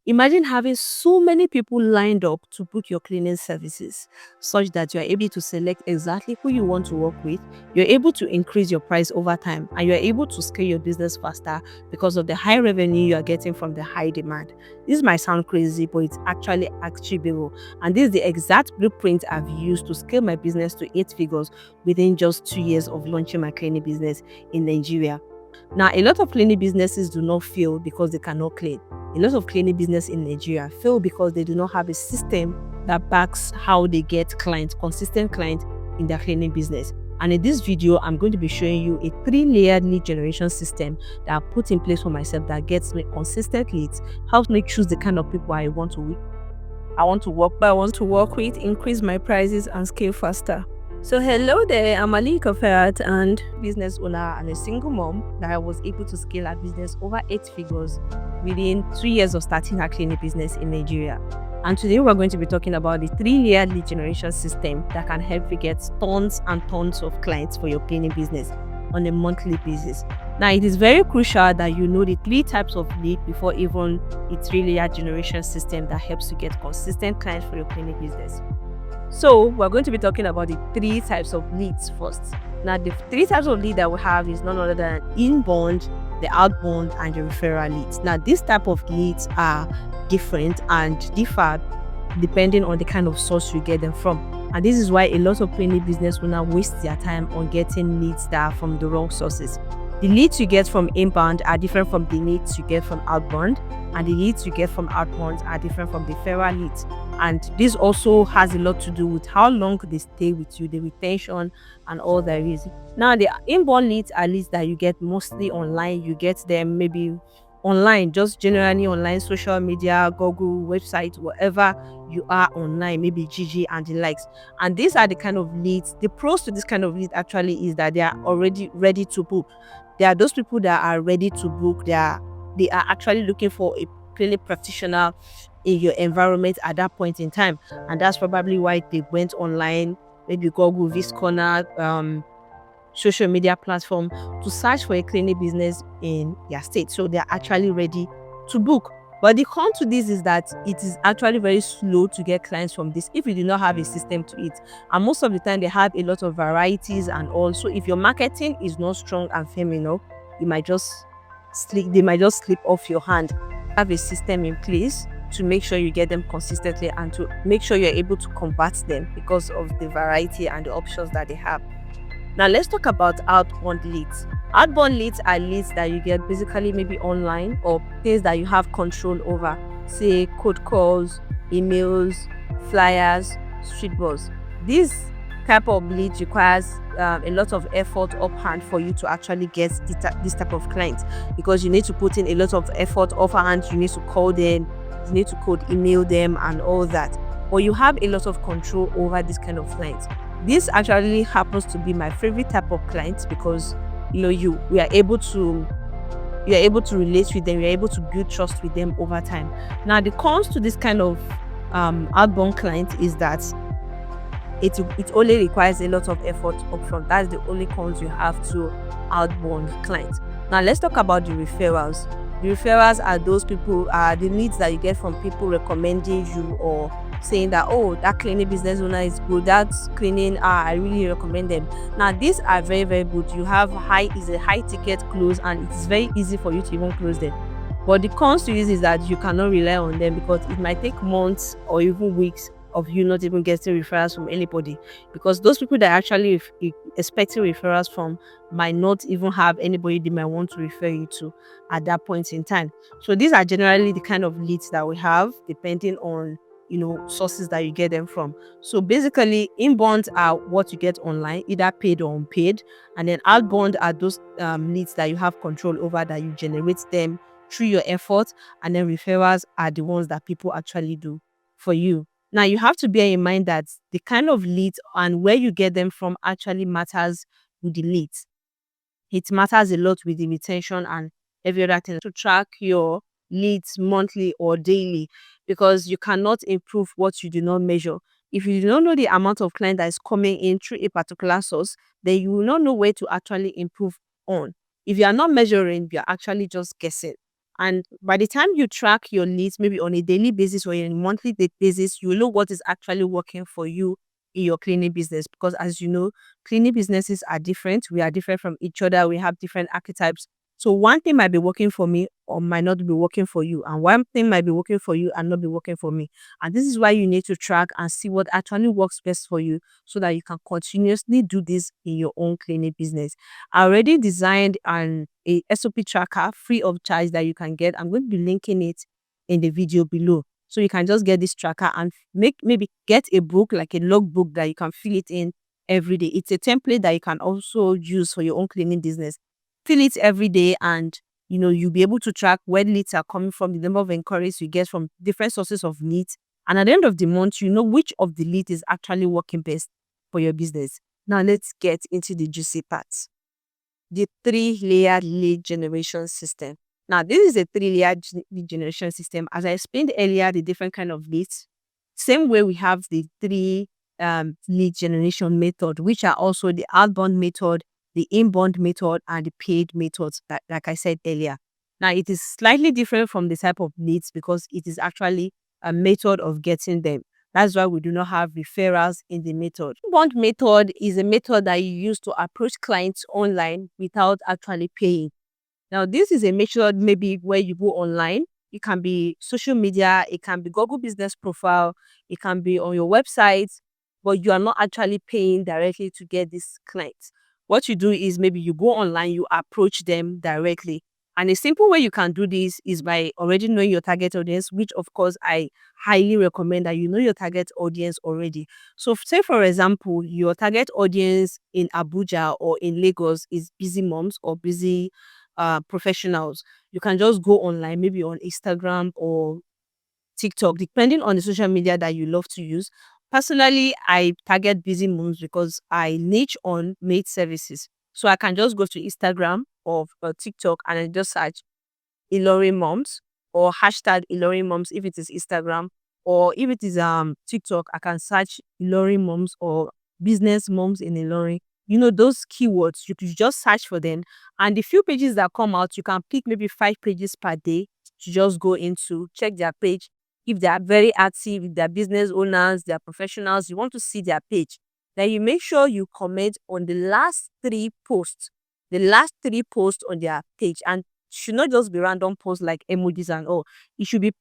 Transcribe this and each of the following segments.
Imagine having so many people lined up to book your cleaning services, such that you are able to select exactly who you want to work with. You're able to increase your price over time, and you're able to scale your business faster because of the high revenue you are getting from the high demand. This might sound crazy, but it's actually achievable. And this is the exact blueprint I've used to scale my business to 8 figures within just 2 years of launching my cleaning business in Nigeria. Now, a lot of cleaning businesses do not fail because they cannot clean. A lot of cleaning business in Nigeria fail because they do not have a system that backs how they get clients, consistent clients in their cleaning business. And in this video, I'm going to be showing you a 3-layered lead generation system that I put in place for myself that gets me consistent leads, helps me choose the kind of people I want to work with, increase my prices, and scale faster. So hello there, I'm Alika Ferrat, and business owner and a single mom that I was able to scale her business over 8 figures within 3 years of starting her cleaning business in Nigeria. And today we're going to be talking about the 3-layered lead generation system that can help you get tons and tons of clients for your cleaning business on a monthly basis. Now, it is very crucial that you know the 3 types of lead before even the 3-layered generation system that helps you get consistent clients for your cleaning business. So we're going to be talking about the 3 types of leads first. Now, the 3 types of lead that we have is none other than inbound, the outbound, and the referral leads. Now, these type of leads are different and differ depending on the kind of source you get them from. And this is why a lot of cleaning business will now waste their time on getting leads that are from the wrong sources. The leads you get from inbound are different from the leads you get from outbound, and the leads you get from outbound are different from the referral leads. And this also has a lot to do with how long they stay with you, the retention, and all that is. Now, the inbound leads are leads that you get mostly online. You get them maybe online, just generally online, social media, Google, website, wherever you are online, maybe GG and the likes. And these are the kind of leads. The pros to this kind of lead actually is that they are already ready to book. There are those people that are ready to book. They are actually looking for a cleaning practitioner in your environment at that point in time, and that's probably why they went online, maybe Google, VScorner, social media platform to search for a cleaning business in their state. So they're actually ready to book. But the con to this is that it is actually very slow to get clients from this if you do not have a system to it. And most of the time they have a lot of varieties, and also if your marketing is not strong and firm enough, they might just slip off your hand. Have a system in place to make sure you get them consistently and to make sure you're able to convert them because of the variety and the options that they have. Now, let's talk about outbound leads. Outbound leads are leads that you get basically maybe online or things that you have control over, say cold calls, emails, flyers, street balls. This type of leads requires a lot of effort upfront for you to actually get this type of client, because you need to put in a lot of effort offhand. You need to call them, you need to cold email them, and all that. But you have a lot of control over this kind of clients. This actually happens to be my favorite type of clients because you are able to relate with them, you're able to build trust with them over time. Now, the cons to this kind of outbound client is that it only requires a lot of effort upfront. That's the only cons you have to outbound clients. Now, let's talk about the referrals. The referrals are those people, the leads that you get from people recommending you or saying that, oh, that cleaning business owner is good, that's cleaning, I really recommend them. Now, these are very, very good. You have is a high ticket close, and it's very easy for you to even close them. But the cons to this is that you cannot rely on them because it might take months or even weeks of you not even getting referrals from anybody, because those people that actually expecting referrals from might not even have anybody they might want to refer you to at that point in time. So these are generally the kind of leads that we have depending on sources that you get them from. So basically, inbound are what you get online, either paid or unpaid, and then outbound are those leads that you have control over, that you generate them through your effort, and then referrals are the ones that people actually do for you. Now, you have to bear in mind that the kind of leads and where you get them from actually matters with the leads. It matters a lot with the retention and every other thing. To track your leads monthly or daily, because you cannot improve what you do not measure. If you do not know the amount of client that is coming in through a particular source, then you will not know where to actually improve on. If you are not measuring, you are actually just guessing. And by the time you track your leads, maybe on a daily basis or a monthly basis, you will know what is actually working for you in your cleaning business. Because as you know, cleaning businesses are different. We are different from each other. We have different archetypes. So one thing might be working for me or might not be working for you. And one thing might be working for you and not be working for me. And this is why you need to track and see what actually works best for you so that you can continuously do this in your own cleaning business. I already designed a SOP tracker free of charge that you can get. I'm going to be linking it in the video below. So you can just get this tracker and maybe get a book, like a logbook that you can fill it in every day. It's a template that you can also use for your own cleaning business. Fill it every day and you'll be able to track where leads are coming from, the number of inquiries you get from different sources of leads. And at the end of the month, you know which of the lead is actually working best for your business. Now let's get into the juicy parts. The three-layered lead generation system. Now, this is a three-layered lead generation system. As I explained earlier, the different kind of leads. Same way we have the three lead generation method, which are also the outbound method, the inbound method, and the paid methods, like I said earlier. Now, it is slightly different from the type of leads because it is actually a method of getting them. That's why we do not have referrals in the method. Inbound method is a method that you use to approach clients online without actually paying. Now, this is a method maybe where you go online. It can be social media, it can be Google Business Profile, it can be on your website, but you are not actually paying directly to get these clients. What you do is maybe you go online, you approach them directly. And a simple way you can do this is by already knowing your target audience, which of course I highly recommend that you know your target audience already. So say for example, your target audience in Abuja or in Lagos is busy moms or busy professionals. You can just go online, maybe on Instagram or TikTok, depending on the social media that you love to use. Personally, I target busy moms because I niche on maid services. So I can just go to Instagram or TikTok and I just search Ilorin moms or hashtag Ilorin moms if it is Instagram, or if it is TikTok, I can search Ilorin moms or business moms in Ilorin. Those keywords, you could just search for them. And the few pages that come out, you can pick maybe 5 pages per day to just go into, check their page. If they are very active, if they're business owners, they're professionals, you want to see their page. Then you make sure you comment on the last 3 posts, on their page. And should not just be random posts like emojis and all. It should be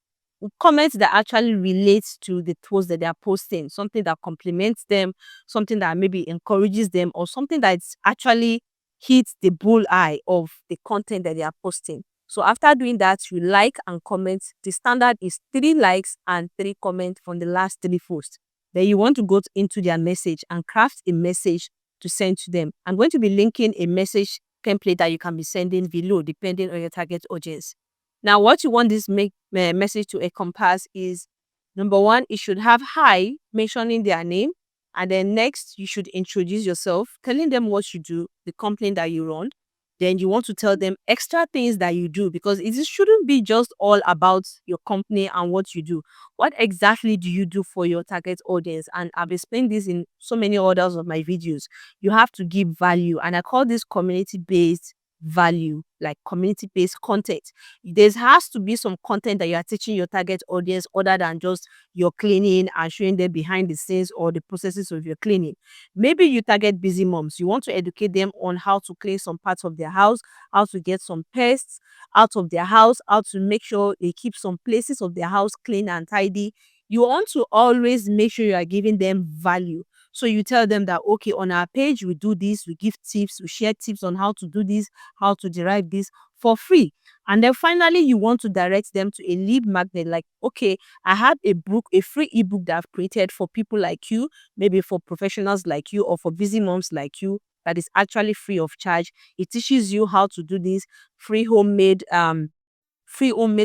comments that actually relates to the post that they are posting, something that compliments them, something that maybe encourages them, or something that actually hits the bullseye of the content that they are posting. So after doing that, you like and comment. The standard is 3 likes and 3 comments from the last 3 posts. Then you want to go into their message and craft a message to send to them. I'm going to be linking a message template that you can be sending below depending on your target audience. Now, what you want this message to encompass is, number one, it should have hi, mentioning their name. And then next, you should introduce yourself, telling them what you do, the company that you run. Then you want to tell them extra things that you do, because it shouldn't be just all about your company and what you do. What exactly do you do for your target audience? And I've explained this in so many others of my videos. You have to give value, and I call this community-based value, like community-based content. There has to be some content that you are teaching your target audience other than just your cleaning and showing them behind the scenes or the processes of your cleaning. Maybe you target busy moms. You want to educate them on how to clean some parts of their house, how to get some pests out of their house, how to make sure they keep some places of their house clean and tidy. You want to always make sure you are giving them value. So you tell them that, okay, on our page, we do this, we give tips, we share tips on how to do this, how to derive this for free. And then finally, you want to direct them to a lead magnet. Like, okay, I have a book, a free ebook that I've created for people like you, maybe for professionals like you or for busy moms like you, that is actually free of charge. It teaches you how to do this free homemade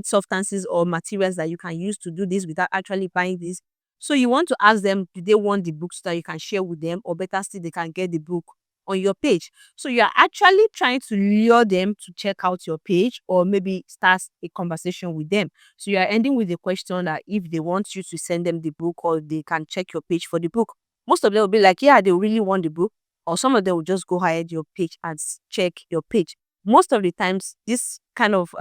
substances or materials that you can use to do this without actually buying this. So you want to ask them, do they want the book so that you can share with them, or better still, they can get the book on your page. So you are actually trying to lure them to check out your page or maybe start a conversation with them. So you are ending with a question that if they want you to send them the book or they can check your page for the book. Most of them will be like, yeah, they really want the book. Or some of them will just go ahead your page and check your page. Most of the times, this kind of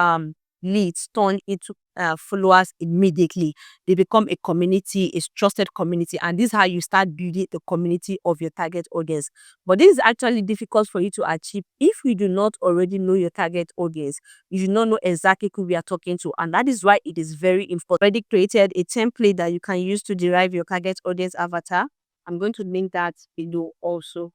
leads turn into followers immediately. They become a community, a trusted community, and this is how you start building the community of your target audience. But this is actually difficult for you to achieve if you do not already know your target audience. You do not know exactly who we are talking to, and that is why it is very important. Already created a template that you can use to derive your target audience avatar. I'm going to link that below also.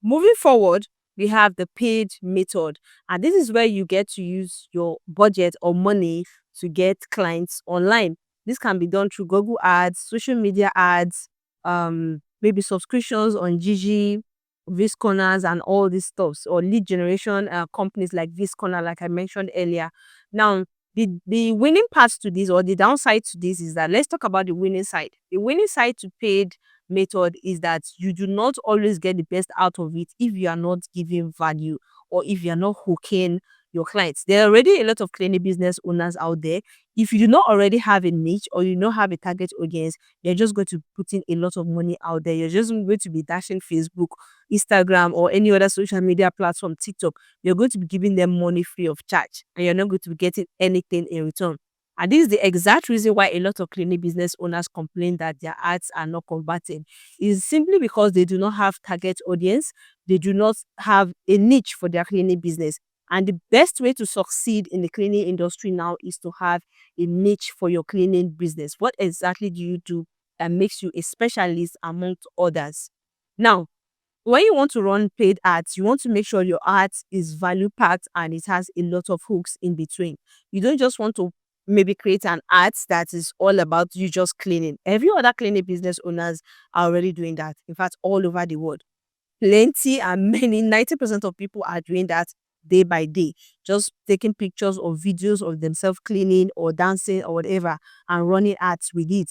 Moving forward, we have the paid method, and this is where you get to use your budget or money to get clients online. This can be done through Google ads, social media ads, maybe subscriptions on Gigi, Viscorners, and all these stuffs, or lead generation companies like Viscorner, like I mentioned earlier. Now, the winning part to this, or the downside to this, is that let's talk about the winning side. The winning side to paid method is that you do not always get the best out of it if you are not giving value, or if you are not hooking your clients. There are already a lot of cleaning business owners out there. If you do not already have a niche, or you don't have a target audience, you're just going to put in a lot of money out there. You're just going to be dashing Facebook, Instagram, or any other social media platform, TikTok. You're going to be giving them money free of charge, and you're not going to be getting anything in return. And this is the exact reason why a lot of cleaning business owners complain that their ads are not converting. Is simply because they do not have target audience. They do not have a niche for their cleaning business. And the best way to succeed in the cleaning industry now is to have a niche for your cleaning business. What exactly do you do that makes you a specialist amongst others? Now, when you want to run paid ads, you want to make sure your ads is value packed and it has a lot of hooks in between. You don't just want to maybe create an ad that is all about you just cleaning. Every other cleaning business owners are already doing that. In fact, all over the world. Plenty and many, 90% of people are doing that day by day. Just taking pictures or videos of themselves cleaning or dancing or whatever and running ads with it.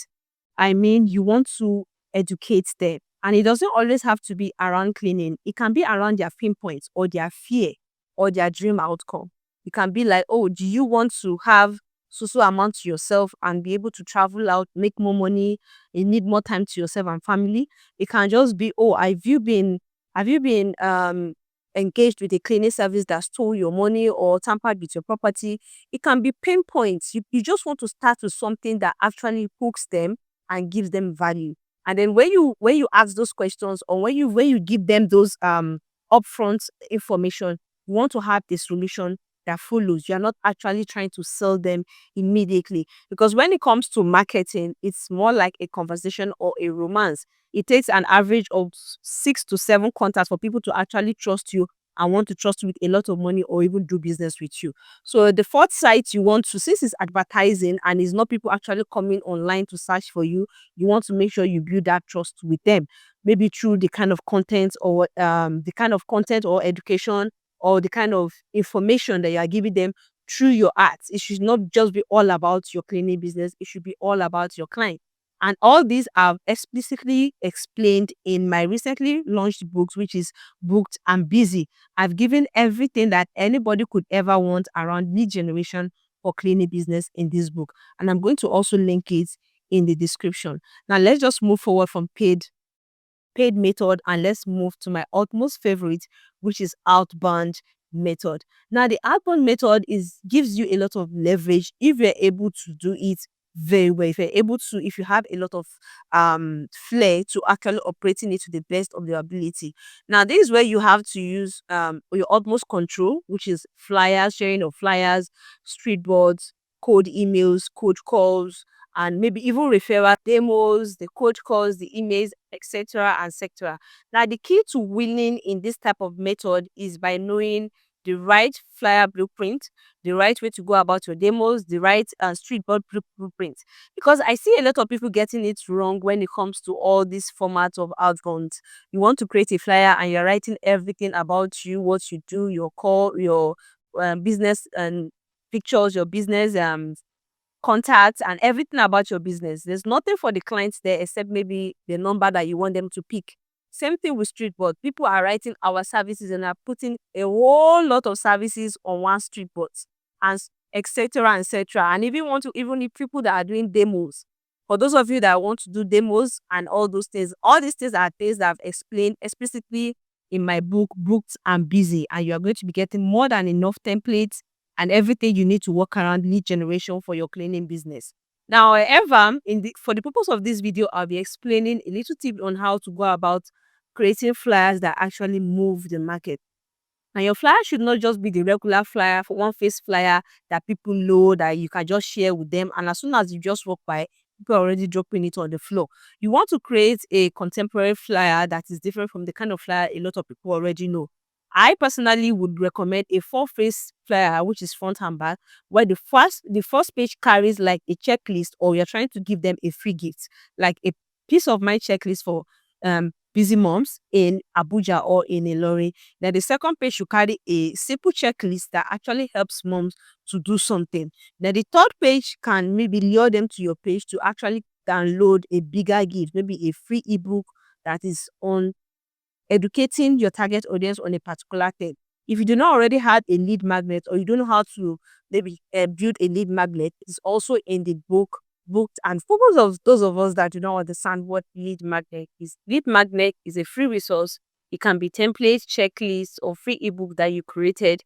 I mean, you want to educate them. And it doesn't always have to be around cleaning. It can be around their pain points or their fear or their dream outcome. It can be like, oh, do you want to have so amount to yourself and be able to travel out, make more money, you need more time to yourself and family? It can just be, oh, have you been engaged with a cleaning service that stole your money or tampered with your property? It can be pain points. You just want to start with something that actually hooks them and gives them value. And then when you ask those questions, or when you give them those upfront information, you want to have the solution that follows. You're not actually trying to sell them immediately. Because when it comes to marketing, it's more like a conversation or a romance. It takes an average of 6 to 7 contacts for people to actually trust you and want to trust you with a lot of money or even do business with you. So the fourth site you want to, since it's advertising and it's not people actually coming online to search for you, you want to make sure you build that trust with them. Maybe through the kind of content or education or the kind of information that you are giving them through your ads. It should not just be all about your cleaning business. It should be all about your client. And all these are explicitly explained in my recently launched books, which is Booked and Busy. I've given everything that anybody could ever want around lead generation for cleaning business in this book. And I'm going to also link it in the description. Now, let's just move forward from paid method and let's move to my utmost favorite, which is outbound method. Now, the outbound method gives you a lot of leverage if you're able to do it very well. If you have a lot of flair to actually operating it to the best of your ability. Now, this is where you have to use your utmost control, which is flyers, sharing of flyers, street boards, cold emails, cold calls, and maybe even referral demos, the cold calls, the emails, etc. and etc. Now, the key to winning in this type of method is by knowing the right flyer blueprint, the right way to go about your demos, the right street board blueprint. Because I see a lot of people getting it wrong when it comes to all these formats of outbound. You want to create a flyer and you're writing everything about you, what you do, your call, your business and pictures, your business contacts and everything about your business. There's nothing for the clients there except maybe the number that you want them to pick. Same thing with street board. People are writing our services and are putting a whole lot of services on one street board and etc. etc. And even if people that are doing demos, for those of you that want to do demos and all those things, all these things are things that I've explained explicitly in my book, Booked and Busy, and you are going to be getting more than enough templates and everything you need to work around lead generation for your cleaning business. Now, however, for the purpose of this video, I'll be explaining a little tip on how to go about creating flyers that actually move the market. And your flyer should not just be the regular flyer, for one face flyer that people know that you can just share with them. And as soon as you just walk by, people are already dropping it on the floor. You want to create a contemporary flyer that is different from the kind of flyer a lot of people already know. I personally would recommend a four-face flyer, which is front and back, where the first page carries like a checklist, or you're trying to give them a free gift, like a peace of mind checklist for busy moms in Abuja or in Ilori. Then the second page should carry a simple checklist that actually helps moms to do something. Then the third page can maybe lure them to your page to actually download a bigger gift, maybe a free ebook that is on educating your target audience on a particular thing. If you do not already have a lead magnet, or you don't know how to maybe build a lead magnet, it's also in the booked. And for those of us that do not understand what lead magnet is a free resource. It can be templates, checklists, or free ebook that you created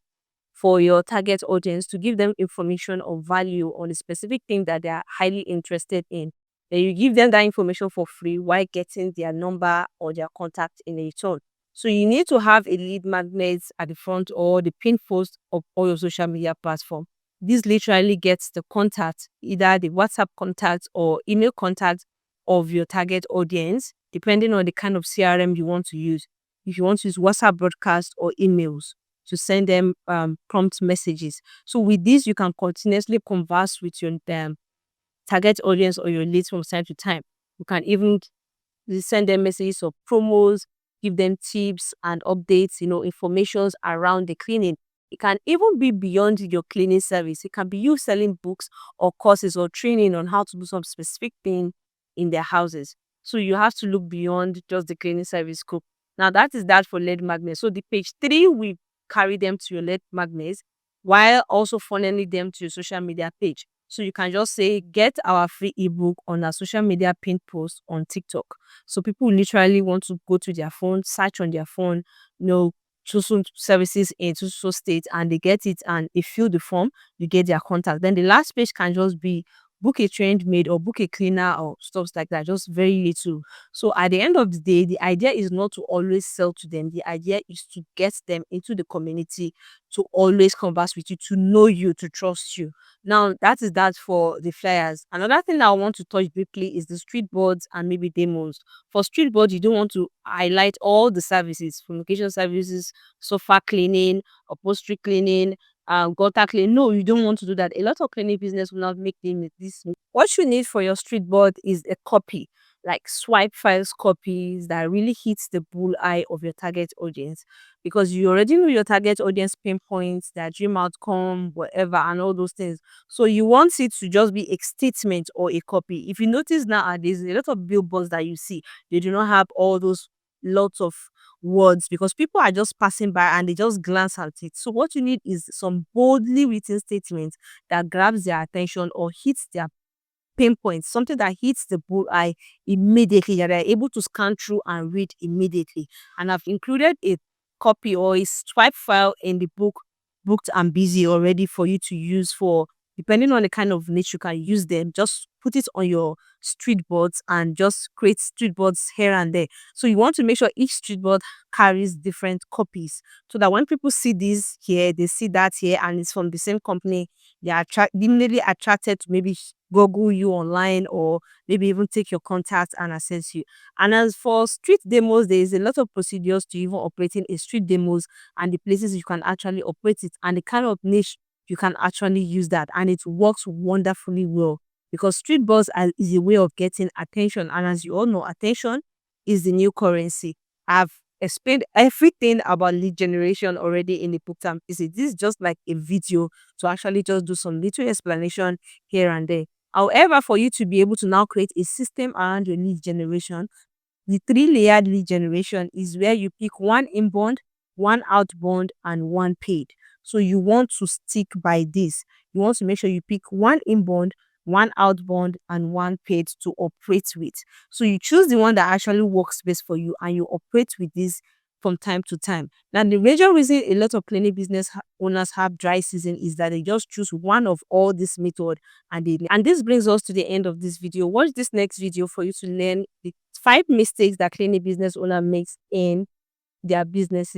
for your target audience to give them information or value on a specific thing that they are highly interested in. Then you give them that information for free while getting their number or their contact in return. So you need to have a lead magnet at the front or the pin post of all your social media platform. This literally gets the contact, either the WhatsApp contact or email contact of your target audience, depending on the kind of CRM you want to use. If you want to use WhatsApp broadcast or emails to send them prompt messages. So with this, you can continuously converse with your target audience or your leads from time to time. You can even send them messages of promos, give them tips and updates, informations around the cleaning. It can even be beyond your cleaning service. It can be you selling books or courses or training on how to do some specific thing in their houses. So you have to look beyond just the cleaning service scope. Now that is that for lead magnets. So the page 3 we carry them to your lead magnets while also funneling them to your social media page. So you can just say, get our free ebook on our social media pin post on TikTok. So people literally want to go to their phone, search on their phone, choose some services in so state, and they get it and they fill the form, you get their contact. Then the last page can just be book a trained maid or book a cleaner or stuff like that, just very little. So at the end of the day, the idea is not to always sell to them. The idea is to get them into the community, to always converse with you, to know you, to trust you. Now, that is that for the flyers. Another thing that I want to touch briefly is the street boards and maybe demos. For street boards, you don't want to highlight all the services, fumigation services, sofa cleaning, upholstery cleaning, gutter cleaning. No, you don't want to do that. A lot of cleaning business will not make them this. What you need for your street board is a copy, like swipe files copies that really hits the bullseye of your target audience, because you already know your target audience pinpoints, their dream outcome, whatever, and all those things. So you want it to just be a statement or a copy. If you notice nowadays, a lot of billboards that you see, they do not have all those lots of words because people are just passing by and they just glance at it. So what you need is some boldly written statements that grabs their attention or hits their pinpoint, something that hits the bullseye immediately, that they're able to scan through and read immediately. And I've included a copy or a swipe file in the book, Booked and Busy, already for you to use for, depending on the kind of niche you can use them. Just put it on your street boards and just create street boards here and there. So you want to make sure each street board carries different copies, so that when people see this here, they see that here, and it's from the same company, they are immediately attracted to maybe Google you online, or maybe even take your contacts and access you. And as for street demos, there is a lot of procedures to even operating a street demos, and the places you can actually operate it, and the kind of niche you can actually use that, and it works wonderfully well, because street buzz is a way of getting attention, and as you all know, attention is the new currency. I've explained everything about lead generation already in the book time. This is just like a video to actually just do some little explanation here and there. However, for you to be able to now create a system around your lead generation, the 3-layered lead generation is where you pick one inbound, one outbound, and one paid. So you want to stick by this. You want to make sure you pick one inbound, one outbound, and one paid to operate with. So you choose the one that actually works best for you, and you operate with this from time to time. Now, the major reason a lot of cleaning business owners have dry season is that they just choose one of all this method, and this brings us to the end of this video. Watch this next video for you to learn the 5 mistakes that cleaning business owner makes in their businesses.